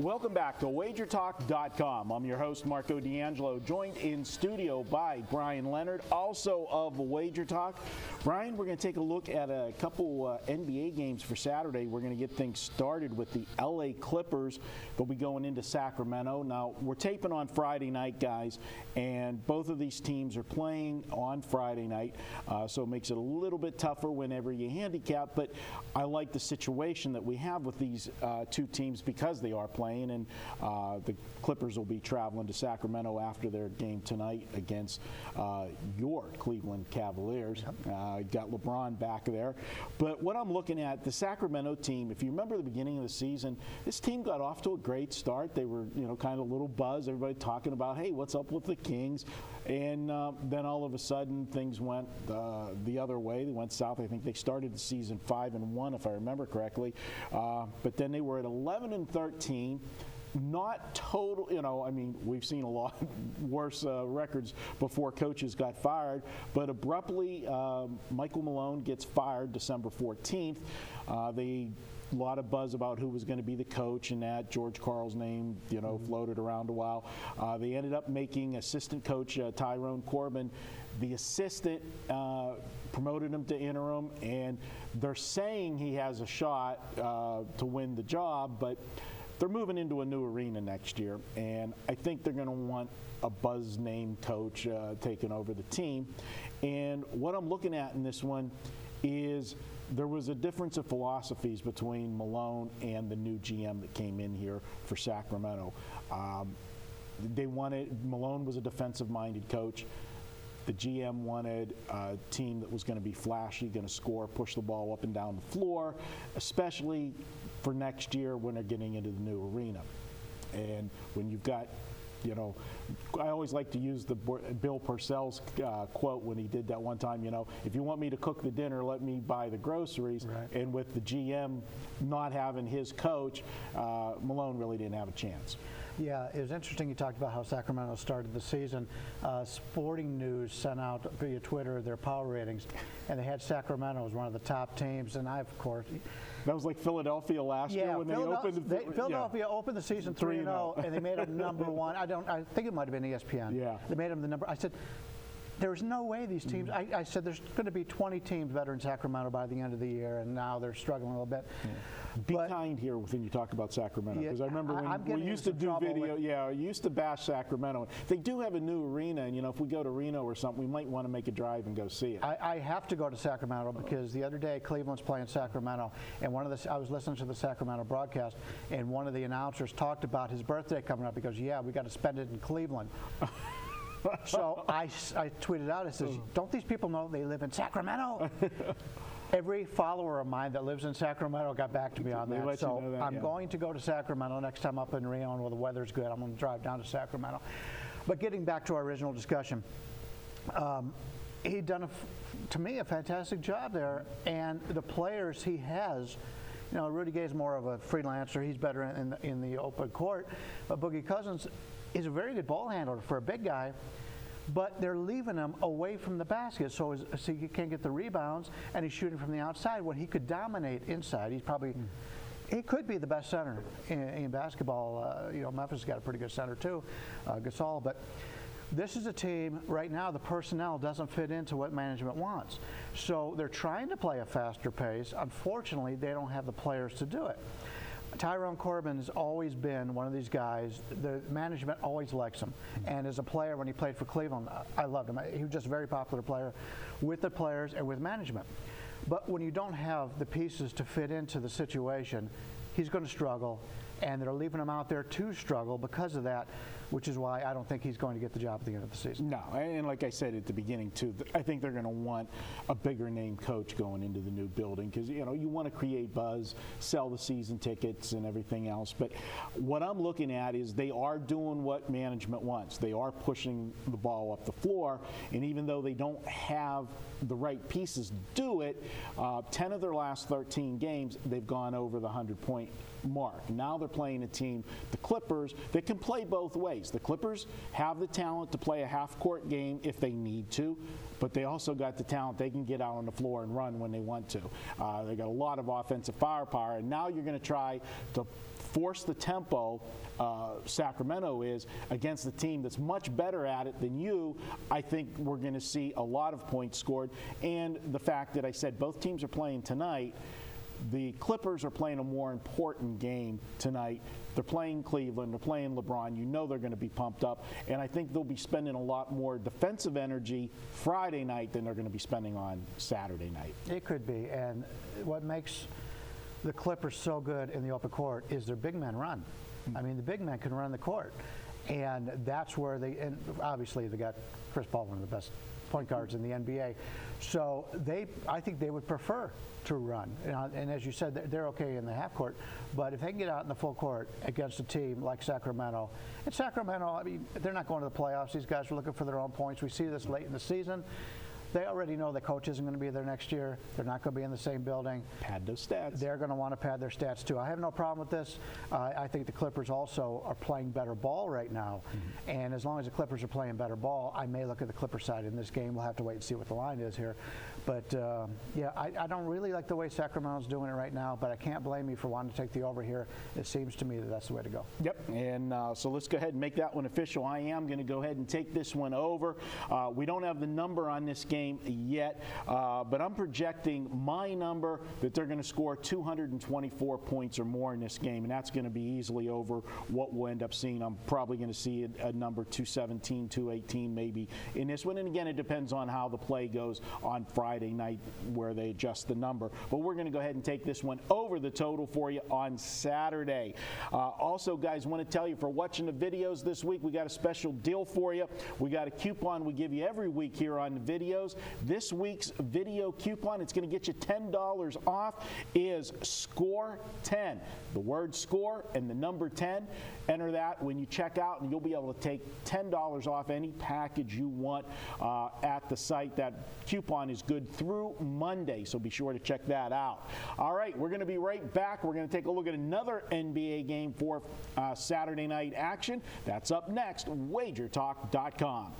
Welcome back to WagerTalk.com. I'm your host, Marco D'Angelo, joined in studio by Bryan Leonard, also of Wager Talk. Bryan, we're going to take a look at a couple NBA games for Saturday. We're going to get things started with the LA Clippers. They'll be going into Sacramento. Now, we're taping on Friday night, guys, and both of these teams are playing on Friday night, so it makes it a little bit tougher whenever you handicap, but I like the situation that we have with these two teams because they are playing, and the Clippers will be traveling to Sacramento after their game tonight against your Cleveland Cavaliers. Got LeBron back there. But what I'm looking at, the Sacramento team, if you remember the beginning of the season, this team got off to a great start. They were, kind of a little buzz, everybody talking about, hey, what's up with the Kings? And then all of a sudden things went the other way. They went south. I think they started the season 5-1, if I remember correctly. But then they were at 11-13. Not total, we've seen a lot worse records before coaches got fired, but abruptly Michael Malone gets fired December 14th. A lot of buzz about who was going to be the coach, and that George Karl's name, floated around a while. They ended up making assistant coach Tyrone Corbin the assistant, promoted him to interim, and they're saying he has a shot to win the job, but they're moving into a new arena next year, and I think they're going to want a buzz name coach taking over the team. And what I'm looking at in this one is there was a difference of philosophies between Malone and the new GM that came in here for Sacramento. Malone was a defensive-minded coach. The GM wanted a team that was going to be flashy, going to score, push the ball up and down the floor, especially for next year when they're getting into the new arena. And when you've got, I always like to use the Bill Purcell's quote when he did that one time, if you want me to cook the dinner, let me buy the groceries. Right. And with the GM not having his coach, Malone really didn't have a chance. Yeah, it was interesting you talked about how Sacramento started the season. Sporting News sent out via Twitter their power ratings, and they had Sacramento as one of the top teams, and of course... That was like Philadelphia last year when Philadelphia opened the season 3-0, and they made them number one. I think it might have been ESPN. Yeah. They made them the number... I said, there's no way these teams... I said there's going to be 20 teams better in Sacramento by the end of the year, and now they're struggling a little bit. Yeah. Be kind here when you talk about Sacramento, because I remember when we used to do video, I used to bash Sacramento. They do have a new arena, and if we go to Reno or something, we might want to make a drive and go see it. I have to go to Sacramento because the other day Cleveland's playing Sacramento, and I was listening to the Sacramento broadcast, and one of the announcers talked about his birthday coming up. He goes, yeah, we got to spend it in Cleveland. So I tweeted out, I said, don't these people know they live in Sacramento? Every follower of mine that lives in Sacramento got back to me on that. So I'm going to go to Sacramento next time up in Reno, and when the weather's good, I'm going to drive down to Sacramento. But getting back to our original discussion, he'd done, to me, a fantastic job there, and the players he has. Rudy Gay's more of a freelancer. He's better in the open court. But Boogie Cousins is a very good ball handler for a big guy, but they're leaving him away from the basket, so he can't get the rebounds, and he's shooting from the outside when he could dominate inside. He could be the best center in basketball. Memphis has got a pretty good center too, Gasol, but this is a team right now, the personnel doesn't fit into what management wants. So they're trying to play a faster pace. Unfortunately, they don't have the players to do it. Tyrone Corbin has always been one of these guys, the management always likes him. And as a player, when he played for Cleveland, I loved him. He was just a very popular player with the players and with management. But when you don't have the pieces to fit into the situation, he's going to struggle, and they're leaving him out there to struggle because of that, which is why I don't think he's going to get the job at the end of the season. No, and like I said at the beginning, too, I think they're going to want a bigger name coach going into the new building because, you want to create buzz, sell the season tickets and everything else. But what I'm looking at is they are doing what management wants. They are pushing the ball up the floor, and even though they don't have the right pieces to do it, 10 of their last 13 games, they've gone over the 100-point mark. Now they're playing a team, the Clippers, that can play both ways. ways. The Clippers have the talent to play a half-court game if they need to, but they also got the talent. They can get out on the floor and run when they want to. They got a lot of offensive firepower, and now you're going to try to force the tempo, Sacramento is, against the team that's much better at it than you. I think we're going to see a lot of points scored. And the fact that I said both teams are playing tonight, the Clippers are playing a more important game tonight. They're playing Cleveland. They're playing LeBron. You know they're going to be pumped up. And I think they'll be spending a lot more defensive energy Friday night than they're going to be spending on Saturday night. It could be. And what makes the Clippers so good in the open court is their big men run. I mean, the big men can run the court. And that's where and obviously they got Chris Paul, one of the best point guards in the NBA. So I think they would prefer to run. And as you said, they're okay in the half court. But if they can get out in the full court against a team like Sacramento, and Sacramento, I mean, they're not going to the playoffs. These guys are looking for their own points. We see this late in the season. They already know the coach isn't going to be there next year. They're not going to be in the same building. Pad those stats. They're going to want to pad their stats too. I have no problem with this. I think the Clippers also are playing better ball right now. And as long as the Clippers are playing better ball, I may look at the Clipper side in this game. We'll have to wait and see what the line is here. But, yeah, I don't really like the way Sacramento's doing it right now, but I can't blame you for wanting to take the over here. It seems to me that that's the way to go. Yep, and so let's go ahead and make that one official. I am going to go ahead and take this one over. We don't have the number on this game yet, but I'm projecting my number that they're going to score 224 points or more in this game, and that's going to be easily over what we'll end up seeing. I'm probably going to see a number 217, 218 maybe in this one. And again, it depends on how the play goes on Friday night where they adjust the number. But we're going to go ahead and take this one over the total for you on Saturday. Also, guys, want to tell you, for watching the videos this week, we got a special deal for you. We got a coupon we give you every week here on the videos. This week's video coupon, it's going to get you $10 off, is SCORE10. The word SCORE and the number 10. Enter that when you check out, and you'll be able to take $10 off any package you want at the site. That coupon is good through Monday, so be sure to check that out. All right, we're going to be right back. We're going to take a look at another NBA game for Saturday night action. That's up next, WagerTalk.com.